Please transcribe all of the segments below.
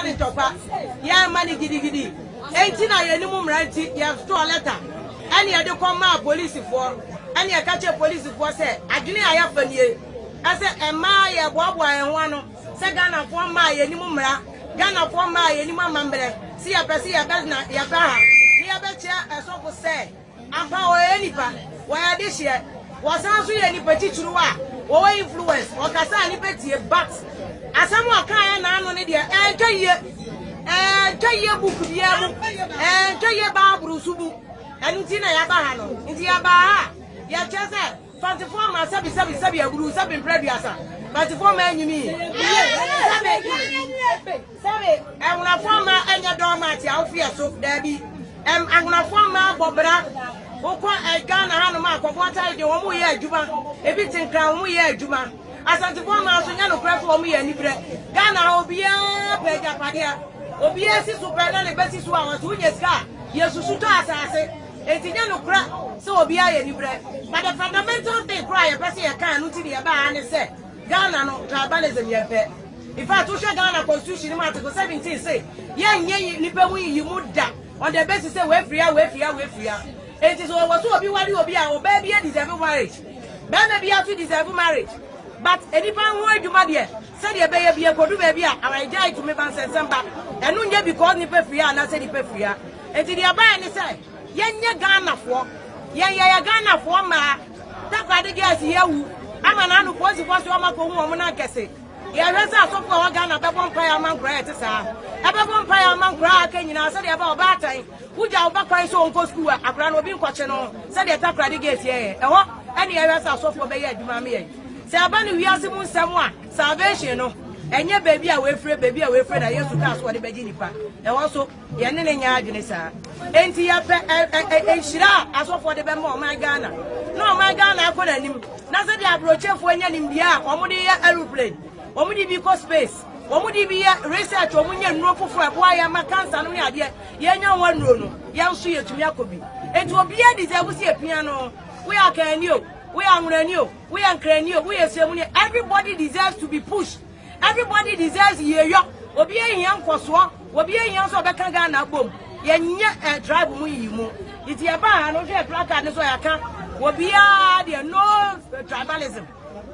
ni topa ya ma ni gidi enti na ye ni mu mranti ya store letter ani ya de come ma police for ani ya ka che police for say adwene aya fanie ase ema ye boaboa en ho ano se Ghana for ma ye ni mu mra Ghana for ma ye ni mu amambre si ya pese ya bezna ya ba ha ni ya be che esofo say ampa o enipa wa ya de hye wasan so ye ni petichuru wa wo influence o kasa ni petie but asamu akan na anu ne de twaye buku bia mu twaye ba burusubu enu ti na ya ba ha no nti ya ba ha ya chese 24 ma sabi aguru sabi mpreduasa 24 ma anyimi sabi una forma enya do ma ti awfia so da bi aguna forma bobra Oko Ghana hanu ma akofo tare de wo mu ye adwuma ebi tinkra wo mu ye adwuma asantifo ma so nya no krefo wo mu ye nibre Ghana obia peja padea obia si super na le besi so awon so nya ska yesusu to asase enti nya no kra so obia ye nibre but the fundamental thing cry e pese ye kan no ti de ba ane se Ghana no tribalism ye pe in fact we Ghana constitution in article 17 say ye nye nipa mu yi mu da on the basis say we free. It is over so be what you be our baby deserve marriage. Baby have to deserve marriage. But anyone who do my dear, said your baby a could do baby, and I die to me and send some back. And no because ni pay free and I said he pay free. And to the abide and say, Yen Ghana for Ghana for ma. That I guess here. I'm an anu was to a woman I can say. Yeah, that's so for Ghana, but one prayer among great, sir. Everyone prayer among crack, and you said about that time. Who just back by so uncle school, a grand will be watching on, said the attack radigates here. Any areas are so for Bay, Mammy. Say, Abani, we are someone, salvation, and your baby away free, I used to cast what the Beginipa. And also, Yanin Yardinesa. Ain't he up a shira as for the Bemo, my Ghana? No, my Ghana, I couldn't him. Nothing the approach for any India, or money aeroplane. Omudi bi ko space omudi bi research omunye nro fufu akwa ya makansa no ya de ye nya wanro no ya nso ye tumi akobi etu obi e deserve si epia no we are kani o we are nrani o we are nkrani o we esemu everybody deserves to be pushed everybody deserves ye yo obi e hia nkoso obi e hia so be kan ga na bom ye nya tribe mu yi mu iti e ba ha no hwe placard ne so ya kan obi a de no tribalism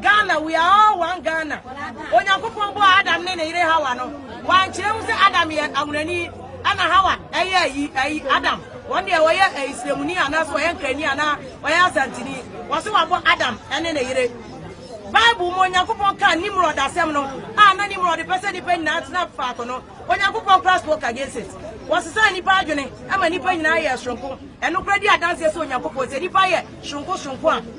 Ghana, we are all one Ghana. Onyankopon bo Adam ne ire Hawa no. Wan kire mu se Adam ye awrani ana Hawa ayi Adam. One day we ye Islamuni ana so ye nkrani ana we asantini. Wo se wabo Adam ene ne ire. Bible mo Onyankopon kan Nimrod asem no. Na Nimrod person ni pen na tna fa ko no. Onyankopon cross walk against it. Was say nipa adwene ama nipa nyina ye shronko eno kredi adanse so Onyankopon se nipa ye shronko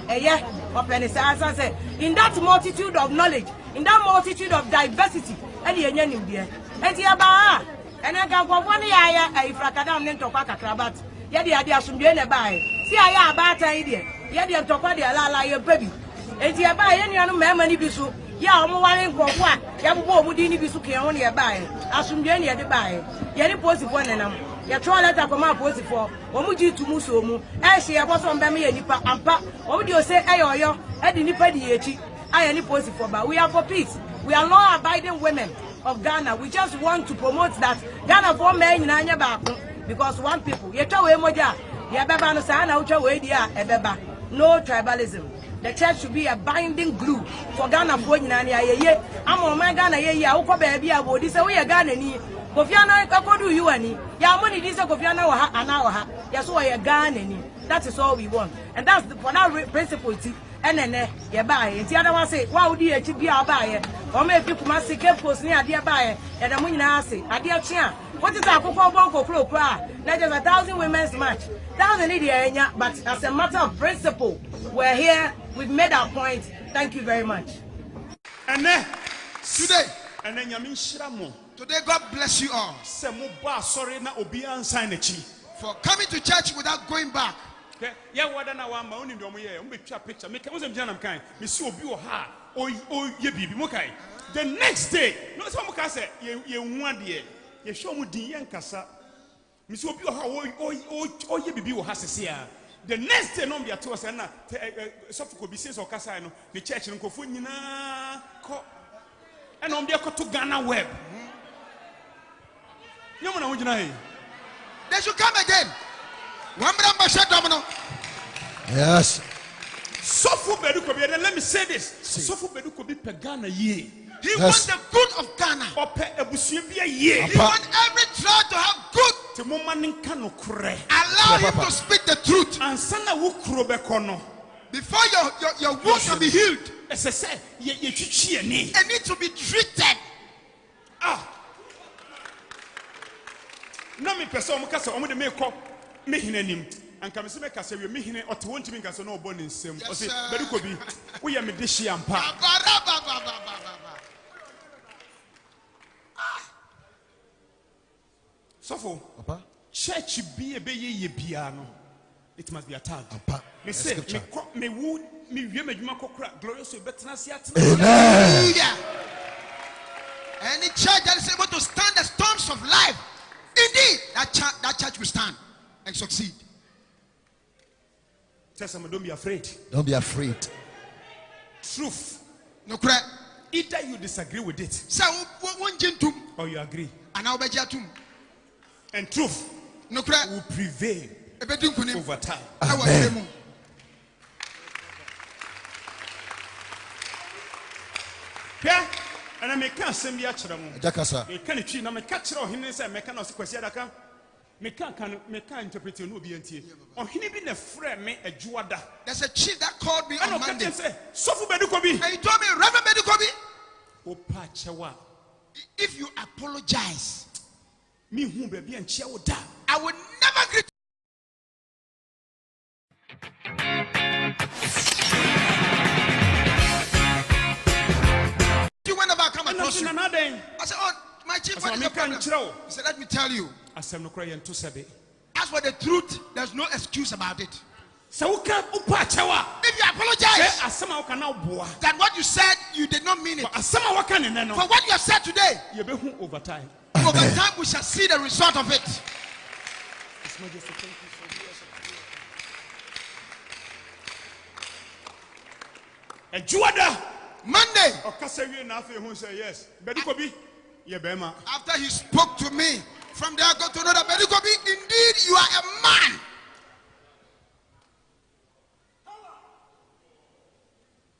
a eye openi say in that multitude of knowledge in that multitude of diversity ene yenya nimde enti aba ene kan kwofo ne ya ifrakadam ne ntokwa kakrabat ye de ade asomdwe ne bae si aya abatan ide ye de ntokwa de ala ye baby enti aba ye nuanu mema ni bisu ya omo ware nkofo a ya bobo omudi ni bisu ke ho ne ye bae asomdwe ne ye de bae ye ni posi fo nenam ye tro letter koma posi fo omu ji tumu so mu e hye ye boso mbem ye nipa ampa omu di o se eyoyo e di nipa di echi aye ni posi fo ba we are for peace we are law abiding women of Ghana we just want to promote that Ghana for men nyina anya ba because one people ye twa we moja ye beba no sa na utwa we dia e beba no tribalism. The church should be a binding glue for Ghana for nyina na ye ama man Ghana ye akọ ba bia bo di se we ye Ghana ni Kofi Annan akodu you ani ya money di se Kofi Annan wa ha ana wa ha ya so we Ghana ni that is all we want and that's for that principle ti enene ye ba ye ti ada wa say wa odi echi bia ba ye o ma efi kuma se ke post ni ade ba ye ya da mo nyina ase ade achi a what is akoko bonko kro na just 1,000 women's march 1,000 ni dey enya but as a matter of principle we're here we've made our point thank you very much and today and then yamin shiramo today God bless you all for coming to church without going back. Yeah, what na wa ma oni ndomo ye umbetwa picture make we say jana mkan me see obi o ha o ye bibi mo kai the next day no so mo ka say ye hu ade ye show mu din ye nkasa me see obi o ha o ye bibi o ha sese a the next day no be at us na so for bi say so kasa no the church no kofo nyina ko and on be to Ghana web They should come again. Yes. Sofu bedu kobi. And let me say this. Sofu bedu kobi pe Ghana ye. He wants the good of Ghana. Ope ebusuye biya ye. He wants every tribe to have good. Te mo maninka no kure. Allow him to speak the truth. Ansana wo kuro be kono. Before your wound can be healed, Ese ye twitwi ani. it needs to be treated. Na me pese omo kase omo de me kɔ me hinanim. Anka me se me kase we me hine ɔte won timi kase na ɔbɔ ne nsɛm. Ɔse bedu kobi. Wo ye me de hye ampa. Sofo. Papa. Church bi ye bia no. It must be attacked. Papa. Me say me wo me wie madwuma kokora glorious betena se atena. Hallelujah. Any church that is able to stand the storms of life, indeed, that church will stand and succeed. Tell someone, don't be afraid. Don't be afraid. Truth. No correct. Either you disagree with it So one gentum or you agree. and now bejatum. And truth No correct. will prevail over time. Amen. Yeah? And I make a semi actual. Jakasa. You can't treat na me catch or him say me can also question that me can interpret no be antie. On him be na friend me a juada. There's a chief that called me on Monday. Say, Sofu Bedukobi. And he told me, Reverend Bedukobi, Opa chewa. if you apologize, Me who baby and chewa da. I will never greet you whenever I come across you. I said, oh, my chief, what is the problem? He said, let me tell you. Asem no cry and to sebe. As for the truth, there's no excuse about it. So uka opa chewa. If you apologize, Asema uka na oboa. that what you said, you did not mean it. Asema waka ne no. For what you have said today, You be who over time. over time we shall see the result of it. His Majesty, thank you so much. A juada. Monday, Okasa wie na afi hu say yes. Bedukobi. Ye bema. after he spoke to me, from there I got to know that Bedukobi, indeed you are a man.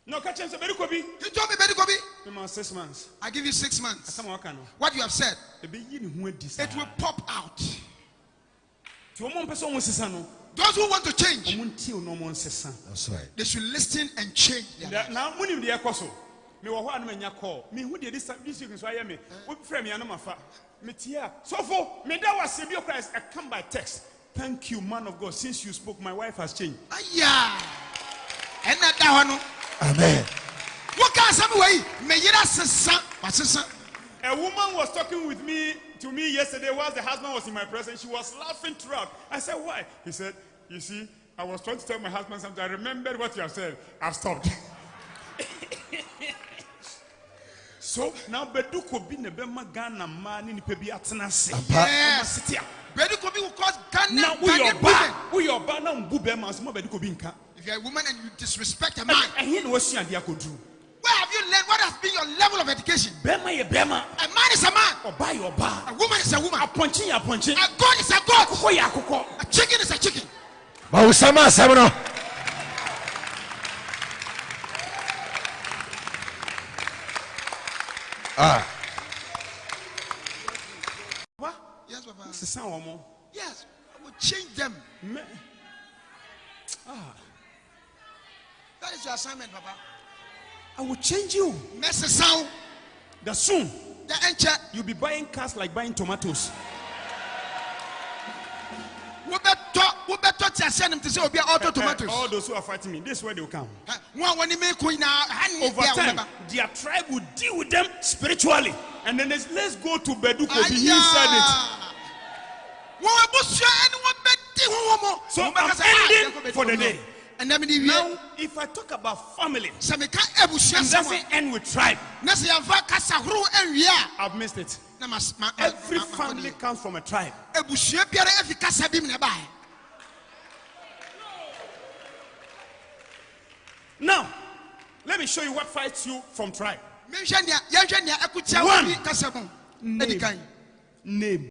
No catch him say Bedukobi. He told me, Bedukobi, Me 6 months. I give you 6 months. Asema waka no. What you have said, E be yi ne hu adi sa. it will pop out. Ti omo mpese omo sisa no. Those who want to change, Omo nti no omo nsesa. That's right. they should listen and change their lives. Na munim de ekoso. Me wo ho anu manya call. Me hu de this week so aye me. Wo frɛ me anu afa. Me tia. Sofo, me da was be Christ. I come by text. Thank you, man of God. Since you spoke, my wife has changed. Aya. And that one. Amen. What can some way? Me yira sesa, wasesa. A woman was talking with me to me yesterday whilst the husband was in my presence. She was laughing throughout. I said, why? He said, you see, I was trying to tell my husband something. I remembered what you have said. I've stopped. So now Beduko be nebema Ghana man in the pebi atenase. Yes. Bedukobi will cause Ghana. Now we your ba now mbube man so Beduko be nka. If you're a woman and you disrespect a man, And here no was dia kodu. where have you learned? What has been your level of education? Bema ye bema. A man is a man. Oba your ba. A woman is a woman. Aponchi ya aponchi. A God is a God. Akoko ya akoko. A chicken is a chicken. Mausama Samuno. What? Yes, Papa. Sesa omo. Yes, I will change them. That is your assignment, Papa. I will change you. Mess sound. The soon The encher. you'll be buying cars like buying tomatoes. We better send them to say, "Obi auto tomatoes." All those who are fighting me, this is where they will come. One when you make coin now, Over time, their tribe will deal with them spiritually. And then let's go to Bedukobi. He said it. So I'm ending for the day. Now, if I talk about family, it doesn't end with tribe. I've missed it. Every family comes from a tribe. Now, let me show you what fights you from tribe. Name.